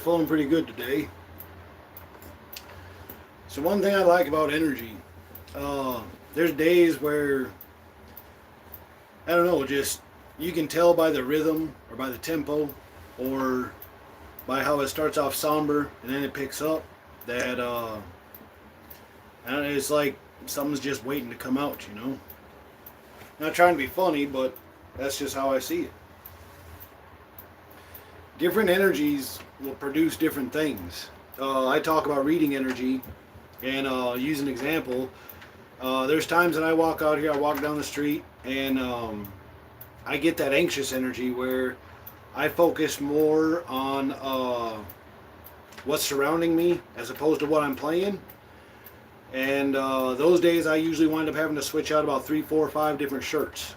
is flowing pretty good today. So one thing I like about energy, there's days where I don't know, just you can tell by the rhythm or by the tempo or by how it starts off somber and then it picks up that and it's like something's just waiting to come out, you know. Not trying to be funny, but that's just how I see it. Different energies will produce different things. I talk about reading energy, and use an example. There's times that I walk out here, I walk down the street, and I get that anxious energy where I focus more on what's surrounding me as opposed to what I'm playing. And those days, I usually wind up having to switch out about 3, 4, 5 different shirts.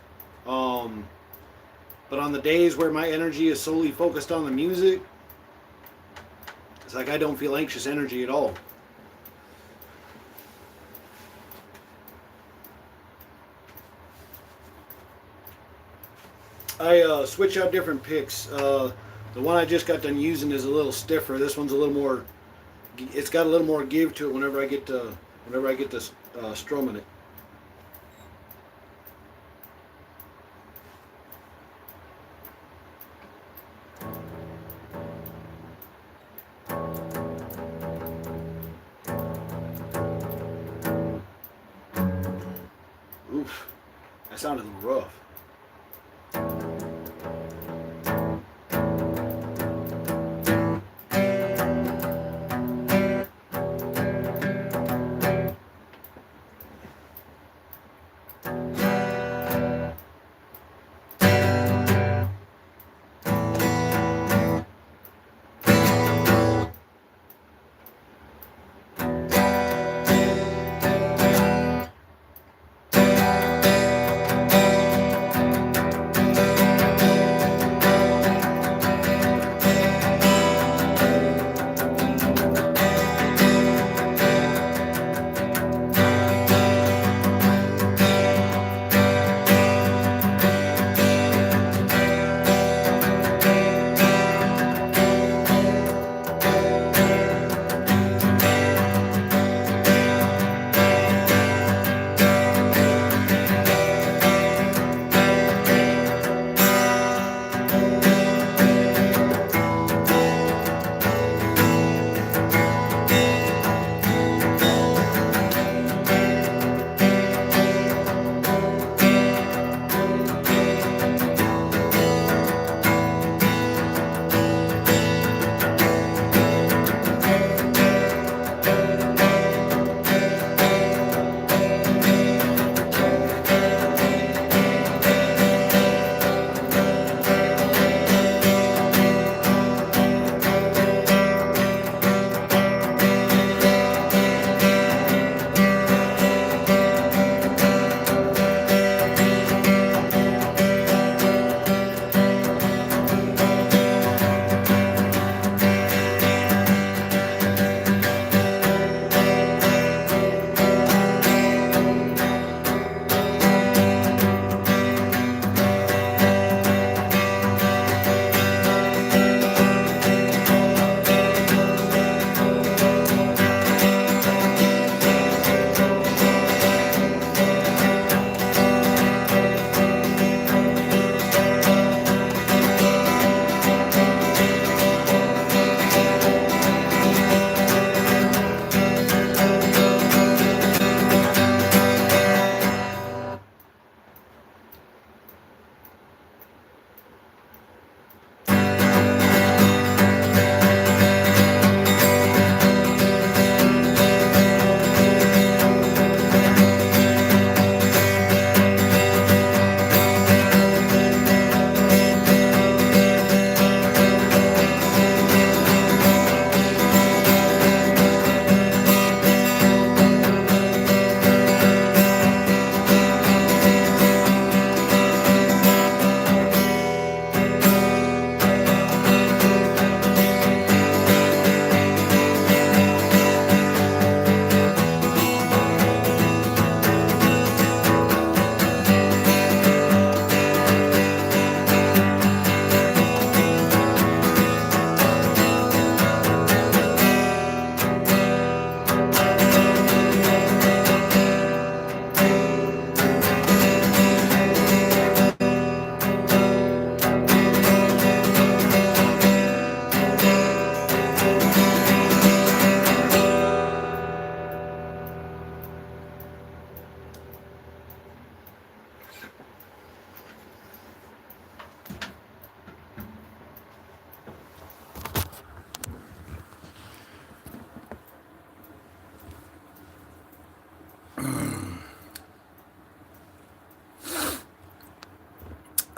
Um, but on the days where my energy is solely focused on the music, it's like I don't feel anxious energy at all. I switch out different picks. The one I just got done using is a little stiffer. This one's a little more. It's got a little more give to it whenever I get to strumming it. Oof, that sounded a little rough.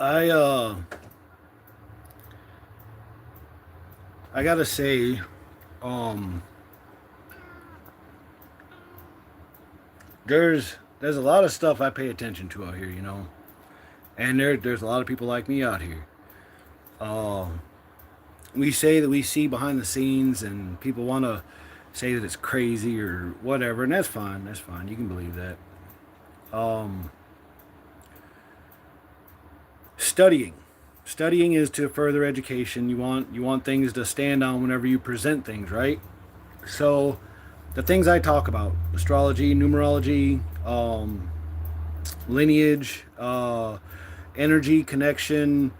I I gotta say, um, there's a lot of stuff I pay attention to out here, you know, and there's a lot of people like me out here. Um, we say that we see behind the scenes, and people want to say that it's crazy or whatever, and that's fine. That's fine. You can believe that. Um, studying, studying is to further education. You want things to stand on whenever you present things, right? So the things I talk about: astrology, numerology, lineage, energy, connection,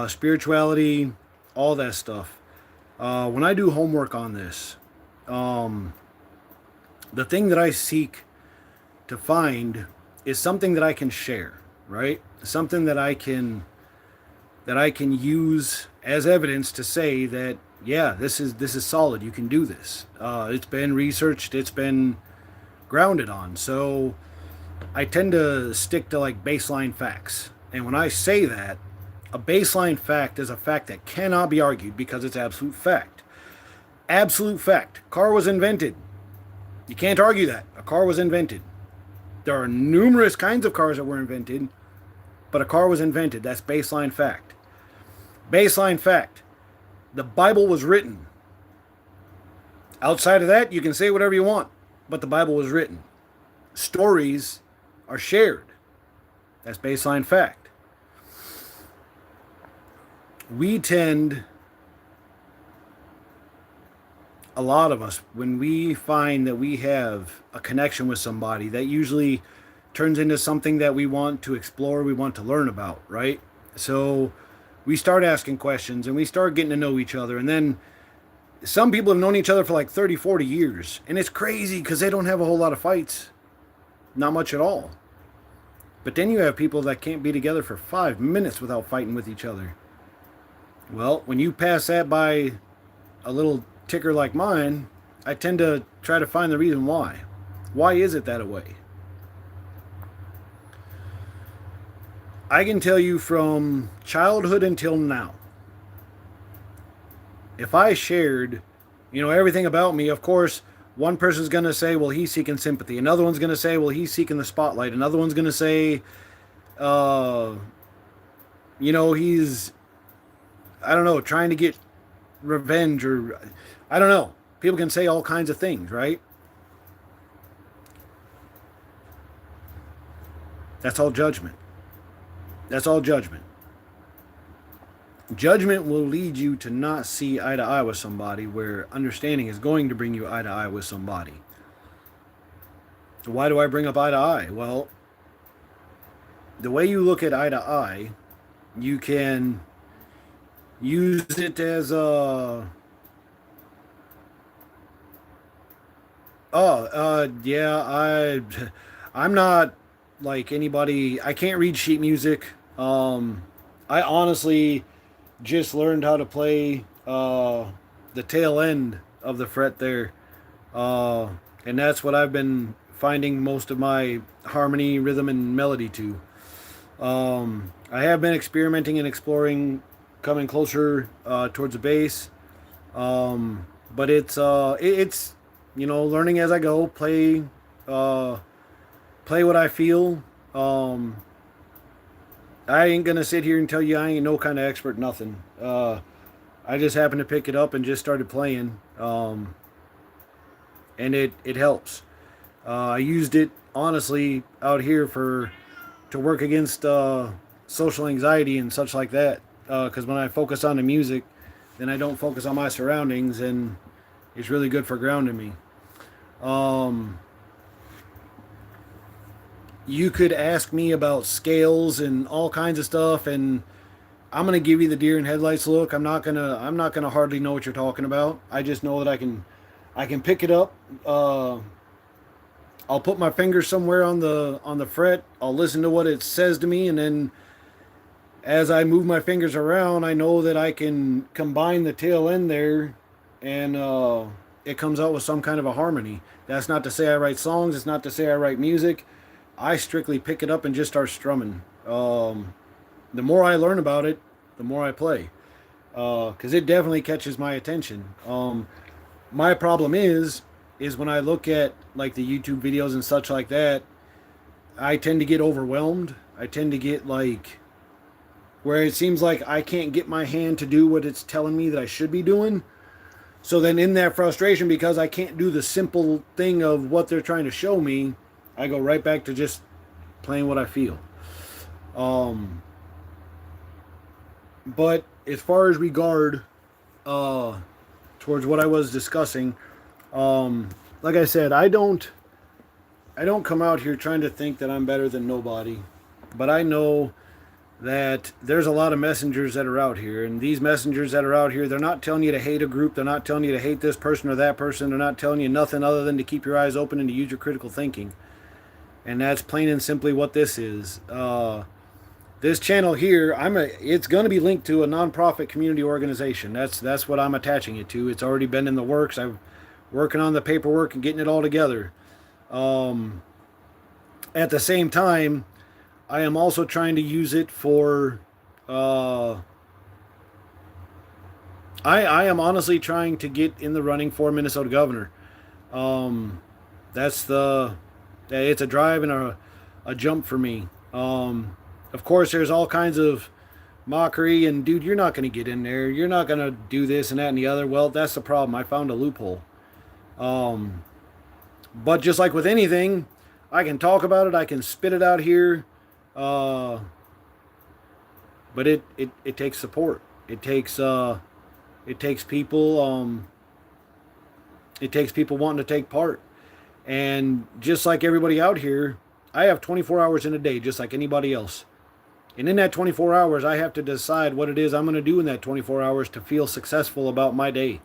spirituality, all that stuff. When I do homework on this, um, the thing that I seek to find is something that I can share, right? Something that I can use as evidence to say that yeah, this is solid. You can do this. It's been researched. It's been grounded on. So I tend to stick to like baseline facts. And when I say that, a baseline fact is a fact that cannot be argued because it's absolute fact. Absolute fact. Car was invented. You can't argue that. A car was invented. There are numerous kinds of cars that were invented, but a car was invented. That's baseline fact. Baseline fact. The Bible was written. Outside of that, you can say whatever you want, but the Bible was written. Stories are shared. That's baseline fact. We tend, a lot of us, when we find that we have a connection with somebody, that usually turns into something that we want to explore, we want to learn about, right? So we start asking questions and we start getting to know each other. And then some people have known each other for like 30, 40 years. And it's crazy because they don't have a whole lot of fights. Not much at all. But then you have people that can't be together for 5 minutes without fighting with each other. Well, when you pass that by a little ticker like mine, I tend to try to find the reason why. Why is it that way? I can tell you from childhood until now. If I shared, everything about me, of course, one person's going to say, well, he's seeking sympathy. Another one's going to say, well, he's seeking the spotlight. Another one's going to say, uh, he's, I don't know, trying to get revenge, or I don't know. People can say all kinds of things, right? That's all judgment. That's all judgment. Judgment will lead you to not see eye to eye with somebody, where understanding is going to bring you eye to eye with somebody. Why do I bring up eye to eye? Well, the way you look at eye to eye, you can use it as a yeah, I'm not like anybody. I can't read sheet music. I honestly just learned how to play the tail end of the fret there, and that's what I've been finding most of my harmony, rhythm, and melody to. I have been experimenting and exploring, coming closer towards the bass, but it's learning as I go. Play what I feel. I ain't gonna sit here and tell you I ain't no kind of expert, nothing. I just happened to pick it up and just started playing, and it helps. I used it honestly out here to work against social anxiety and such like that. Because when I focus on the music, then I don't focus on my surroundings, and it's really good for grounding me. You could ask me about scales and all kinds of stuff, and I'm gonna give you the deer in headlights look. I'm not gonna hardly know what you're talking about. I just know that I can pick it up. I'll put my finger somewhere on the fret. I'll listen to what it says to me, and then as I move my fingers around, I know that I can combine the tail end there, and it comes out with some kind of a harmony. That's not to say I write songs. It's not to say I write music. I strictly pick it up and just start strumming. The more I learn about it, the more I play. Because it definitely catches my attention. My problem is when I look at like the YouTube videos and such like that, I tend to get overwhelmed. I tend to get like where it seems like I can't get my hand to do what it's telling me that I should be doing. So then in that frustration, because I can't do the simple thing of what they're trying to show me, I go right back to just playing what I feel. But as far as regard towards what I was discussing, like I said, I don't come out here trying to think that I'm better than nobody, but I know that there's a lot of messengers that are out here, and these messengers that are out here, they're not telling you to hate a group, they're not telling you to hate this person or that person, they're not telling you nothing other than to keep your eyes open and to use your critical thinking. And that's plain and simply what this is. This channel here, it's going to be linked to a nonprofit community organization. That's what I'm attaching it to. It's already been in the works. I'm working on the paperwork and getting it all together. At the same time, I am also trying to use it for. I am honestly trying to get in the running for Minnesota governor. It's a drive and a jump for me. Of course, there's all kinds of mockery and, dude, you're not going to get in there. You're not going to do this and that and the other. Well, that's the problem. I found a loophole. But just like with anything, I can talk about it. I can spit it out here. But it takes support. It takes people. It takes people wanting to take part. And just like everybody out here, I have 24 hours in a day, just like anybody else. And in that 24 hours, I have to decide what it is I'm going to do in that 24 hours to feel successful about my day.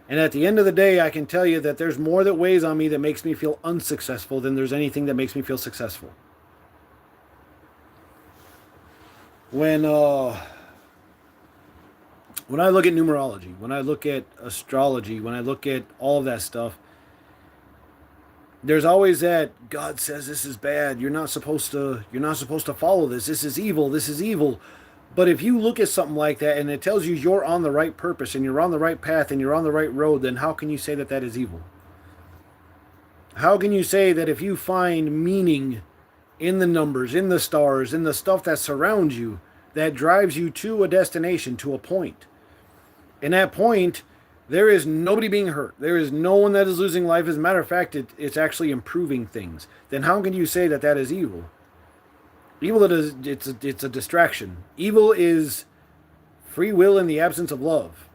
And at the end of the day, I can tell you that there's more that weighs on me that makes me feel unsuccessful than there's anything that makes me feel successful. When I look at numerology, when I look at astrology, when I look at all of that stuff, there's always that God says this is bad. You're not supposed to follow this. This is evil. This is evil. But if you look at something like that and it tells you you're on the right purpose and you're on the right path and you're on the right road, then how can you say that that is evil? How can you say that if you find meaning in the numbers, in the stars, in the stuff that surrounds you, that drives you to a destination, to a point, and that point, there is nobody being hurt. There is no one that is losing life. As a matter of fact, it's actually improving things. Then how can you say that that is evil? Evil, it's a distraction. Evil is free will in the absence of love.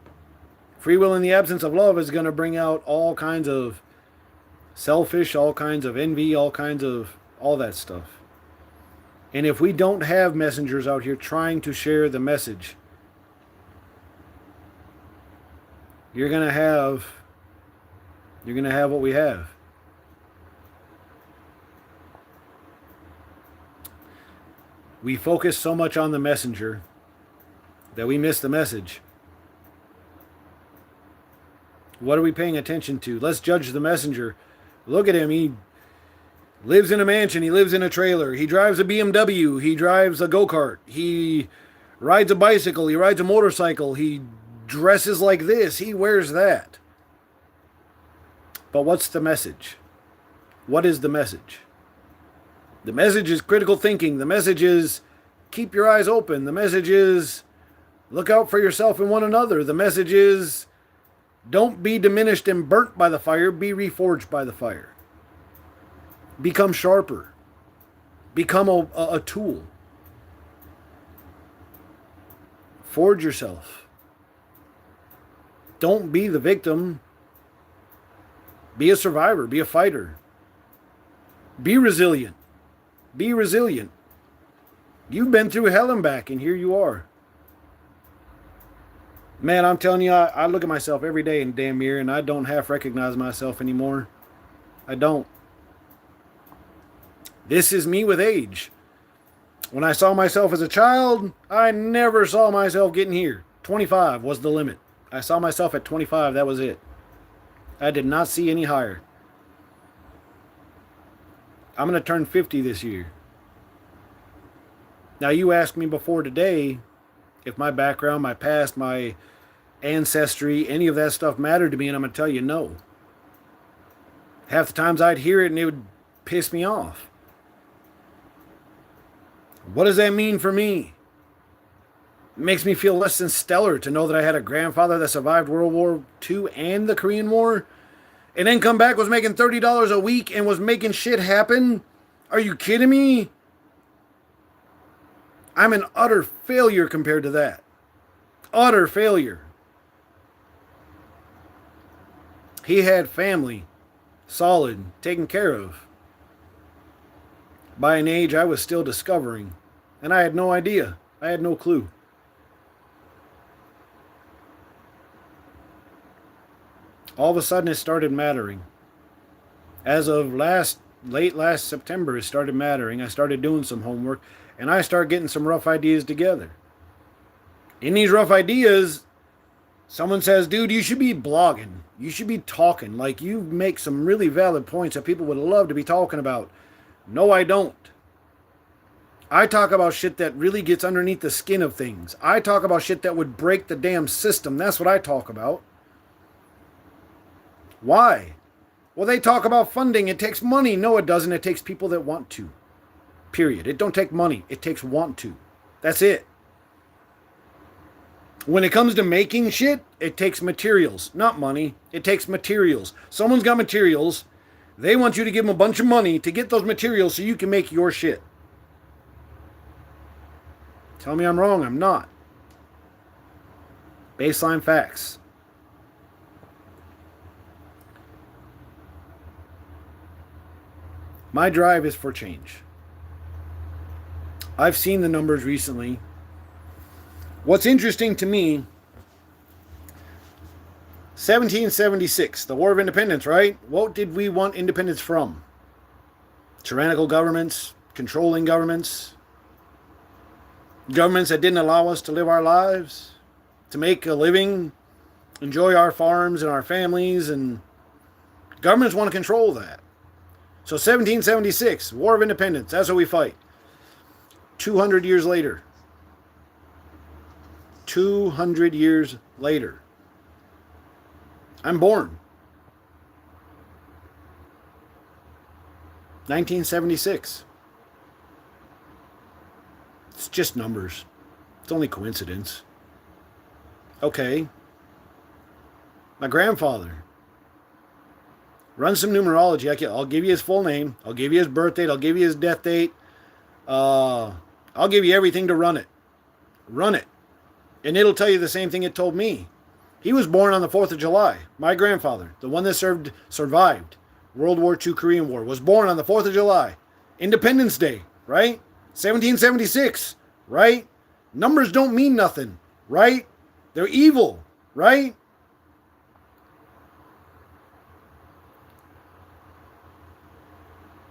Free will in the absence of love is going to bring out all kinds of selfish, all kinds of envy, all kinds of all that stuff. And if we don't have messengers out here trying to share the message, you're gonna have what we have. We focus so much on the messenger that we miss the message. What are we paying attention to? Let's judge the messenger. Look at him. He lives in a mansion. He lives in a trailer. He drives a BMW. He drives a go-kart. He rides a bicycle. He rides a motorcycle. He dresses like this. He wears that. But what's the message? What is the message? The message is critical thinking. The message is keep your eyes open. The message is look out for yourself and one another. The message is don't be diminished and burnt by the fire. Be reforged by the fire. Become sharper. Become a tool. Forge yourself. Don't be the victim. Be a survivor. Be a fighter. Be resilient. Be resilient. You've been through hell and back, and here you are. Man, I'm telling you, I look at myself every day in the damn mirror, and I don't half recognize myself anymore. I don't. This is me with age. When I saw myself as a child, I never saw myself getting here. 25 was the limit. I saw myself at 25, that was it. I did not see any higher. I'm going to turn 50 this year. Now, you asked me before today if my background, my past, my ancestry, any of that stuff mattered to me, and I'm going to tell you no. Half the times I'd hear it and it would piss me off. What does that mean for me? It makes me feel less than stellar to know that I had a grandfather that survived World War II and the Korean War, and then come back was making $30 a week and was making shit happen. Are you kidding me? I'm an utter failure compared to that. Utter failure. He had family, solid, taken care of. By an age I was still discovering, and I had no idea. I had no clue. All of a sudden it started mattering. As of late last September, it started mattering. I started doing some homework, and I started getting some rough ideas together. In these rough ideas, someone says, dude, you should be blogging. You should be talking. Like, you make some really valid points that people would love to be talking about. No, I don't. I talk about shit that really gets underneath the skin of things. I talk about shit that would break the damn system. That's what I talk about. Why? Well, they talk about funding. It takes money. No, it doesn't. It takes people that want to. Period. It don't take money. It takes want to. That's it. When it comes to making shit, it takes materials, not money. It takes materials. Someone's got materials. They want you to give them a bunch of money to get those materials so you can make your shit. Tell me I'm wrong. I'm not. Baseline facts. My drive is for change. I've seen the numbers recently. What's interesting to me, 1776, the War of Independence, right? What did we want independence from? Tyrannical governments, controlling governments, governments that didn't allow us to live our lives, to make a living, enjoy our farms and our families, and governments want to control that. So 1776, War of Independence, that's what we fight. 200 years later. 200 years later. I'm born. 1976. It's just numbers. It's only coincidence. Okay. My grandfather. Run some numerology. I'll give you his full name. I'll give you his birth date. I'll give you his death date. I'll give you everything to run it. Run it. And it'll tell you the same thing it told me. He was born on the 4th of July. My grandfather, the one that survived World War II, Korean War, was born on the 4th of July. Independence Day, right? 1776, right? Numbers don't mean nothing, right? They're evil, right?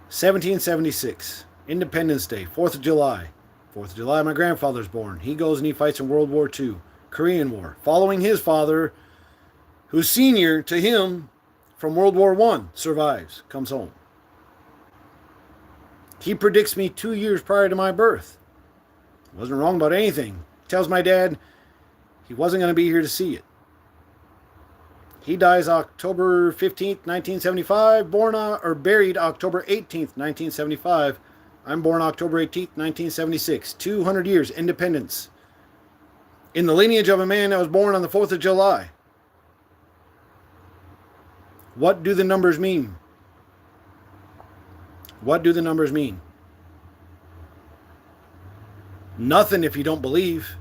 (1776) Independence Day, 4th of July. 4th of July, my grandfather's born. He goes and he fights in World War II, Korean War, following his father, who's senior to him from World War I, survives, comes home. He predicts me 2 years prior to my birth. Wasn't wrong about anything. Tells my dad he wasn't going to be here to see it. He dies October 15th, 1975, buried October 18th, 1975. I'm born October 18th, 1976. 200 years, independence. In the lineage of a man that was born on the 4th of July. What do the numbers mean? What do the numbers mean? Nothing if you don't believe.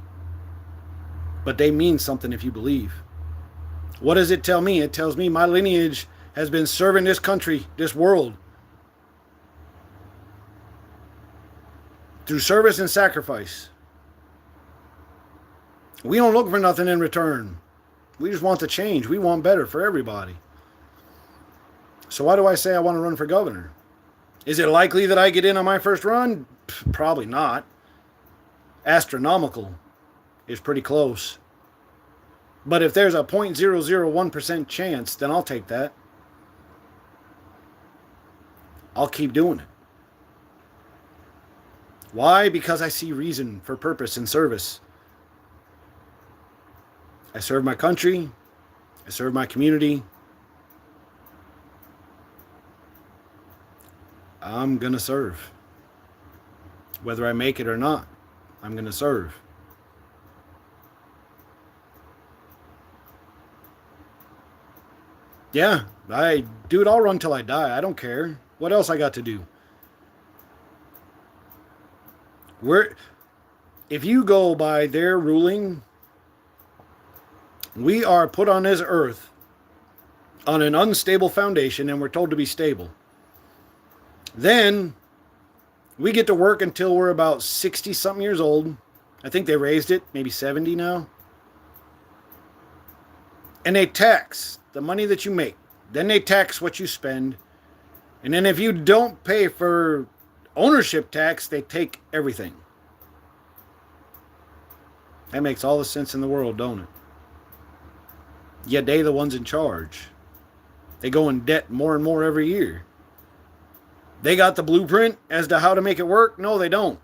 But they mean something if you believe. What does it tell me? It tells me my lineage has been serving this country, this world, through service and sacrifice. We don't look for nothing in return. We just want the change. We want better for everybody. So why do I say I want to run for governor? Is it likely that I get in on my first run? Probably not. Astronomical is pretty close. But if there's a 0.001% chance, then I'll take that. I'll keep doing it. Why? Because I see reason for purpose and service. I serve my country. I serve my community. I'm going to serve. Whether I make it or not, I'm going to serve. Yeah, dude, I'll run till I die. I don't care. What else I got to do? If you go by their ruling, we are put on this earth on an unstable foundation and we're told to be stable. Then we get to work until we're about 60 something years old. I think they raised it, maybe 70 now. And they tax the money that you make. Then they tax what you spend. And then if you don't pay for ownership tax, they take everything. That makes all the sense in the world, don't it? Yet they the ones in charge. They go in debt more and more every year. They got the blueprint as to how to make it work? No, they don't.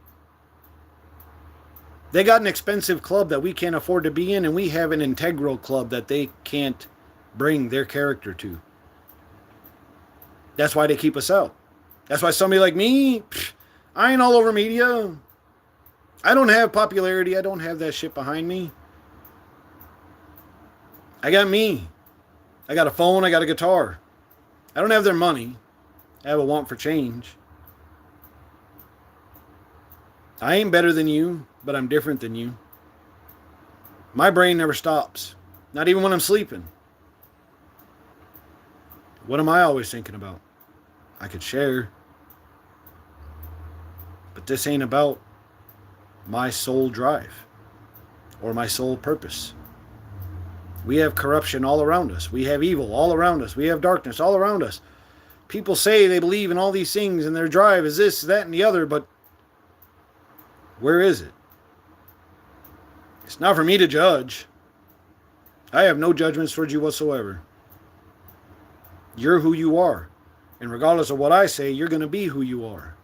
They got an expensive club that we can't afford to be in, and we have an integral club that they can't bring their character to. That's why they keep us out. That's why somebody like me, I ain't all over media. I don't have popularity. I don't have that shit behind me. I got me. I got a phone. I got a guitar. I don't have their money. I have a want for change. I ain't better than you, but I'm different than you. My brain never stops. Not even when I'm sleeping. What am I always thinking about? I could share. But this ain't about my sole drive or my sole purpose. We have corruption all around us. We have evil all around us. We have darkness all around us. People say they believe in all these things and their drive is this, that, and the other, but where is it? It's not for me to judge. I have no judgments towards you whatsoever. You're who you are. And regardless of what I say, you're going to be who you are.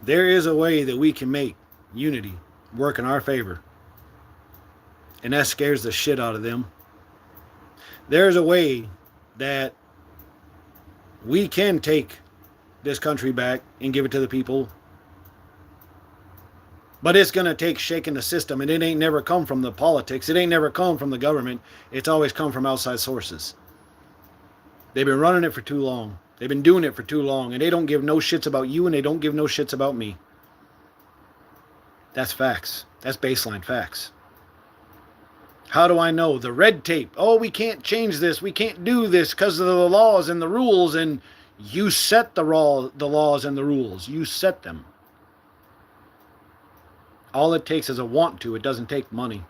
There is a way that we can make unity work in our favor. And that scares the shit out of them. There's a way that we can take this country back and give it to the people. But it's going to take shaking the system, and it ain't never come from the politics. It ain't never come from the government. It's always come from outside sources. They've been running it for too long. They've been doing it for too long, and they don't give no shits about you, and they don't give no shits about me. That's facts. That's baseline facts. How do I know? The red tape. Oh, we can't change this. We can't do this because of the laws and the rules, and you set the laws and the rules. You set them. All it takes is a want to. It doesn't take money.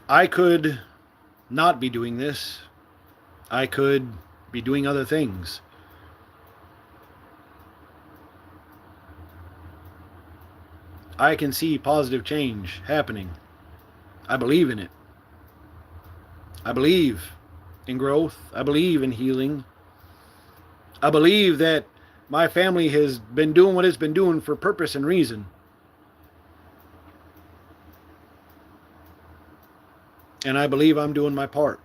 I could not be doing this. I could be doing other things. I can see positive change happening. I believe in it. I believe in growth. I believe in healing. I believe that my family has been doing what it's been doing for purpose and reason. And I believe I'm doing my part.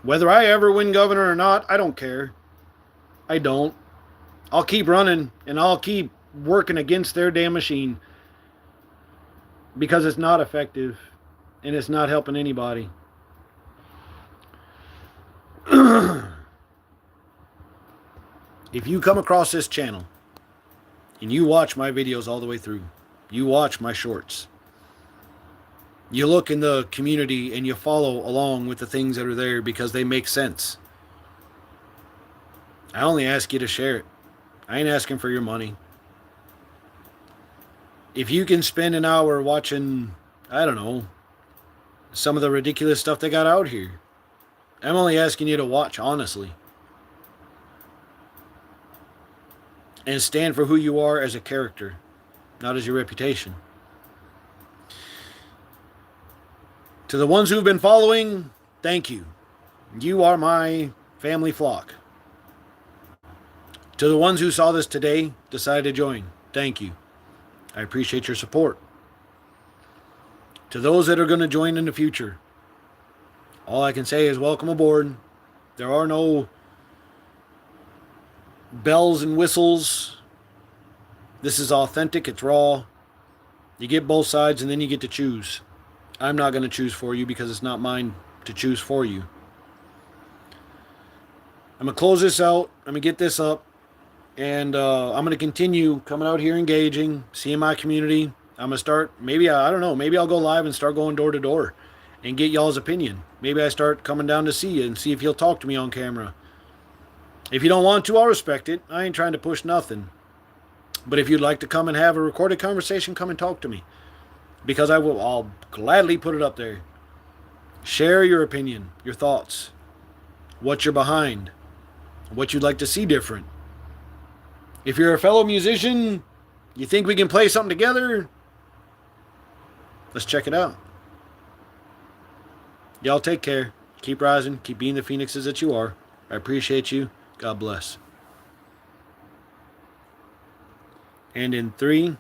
Whether I ever win governor or not, I don't care. I don't. I'll keep running and I'll keep working against their damn machine because it's not effective and it's not helping anybody. If you come across this channel and you watch my videos all the way through, you watch my shorts, you look in the community and you follow along with the things that are there because they make sense. I only ask you to share it. I ain't asking for your money. If you can spend an hour watching, I don't know, some of the ridiculous stuff they got out here, I'm only asking you to watch, honestly. and stand for who you are as a character, not as your reputation. To the ones who've been following, thank you. You are my family flock. To the ones who saw this today, decided to join, thank you. I appreciate your support. To those that are going to join in the future, all I can say is welcome aboard. There are no bells and whistles. This is authentic, it's raw. You get both sides and then you get to choose. I'm not going to choose for you because it's not mine to choose for you. I'm going to close this out. I'm going to get this up. And I'm going to continue coming out here engaging, seeing my community. I'm going to start, maybe, I don't know, maybe I'll go live and start going door to door and get y'all's opinion. Maybe I start coming down to see you and see if you'll talk to me on camera. If you don't want to, I'll respect it. I ain't trying to push nothing. But if you'd like to come and have a recorded conversation, come and talk to me. Because I'll gladly put it up there. Share your opinion, your thoughts, what you're behind, what you'd like to see different. If you're a fellow musician, you think we can play something together, let's check it out. Y'all take care. Keep rising. Keep being the phoenixes that you are. I appreciate you. God bless. And in 3,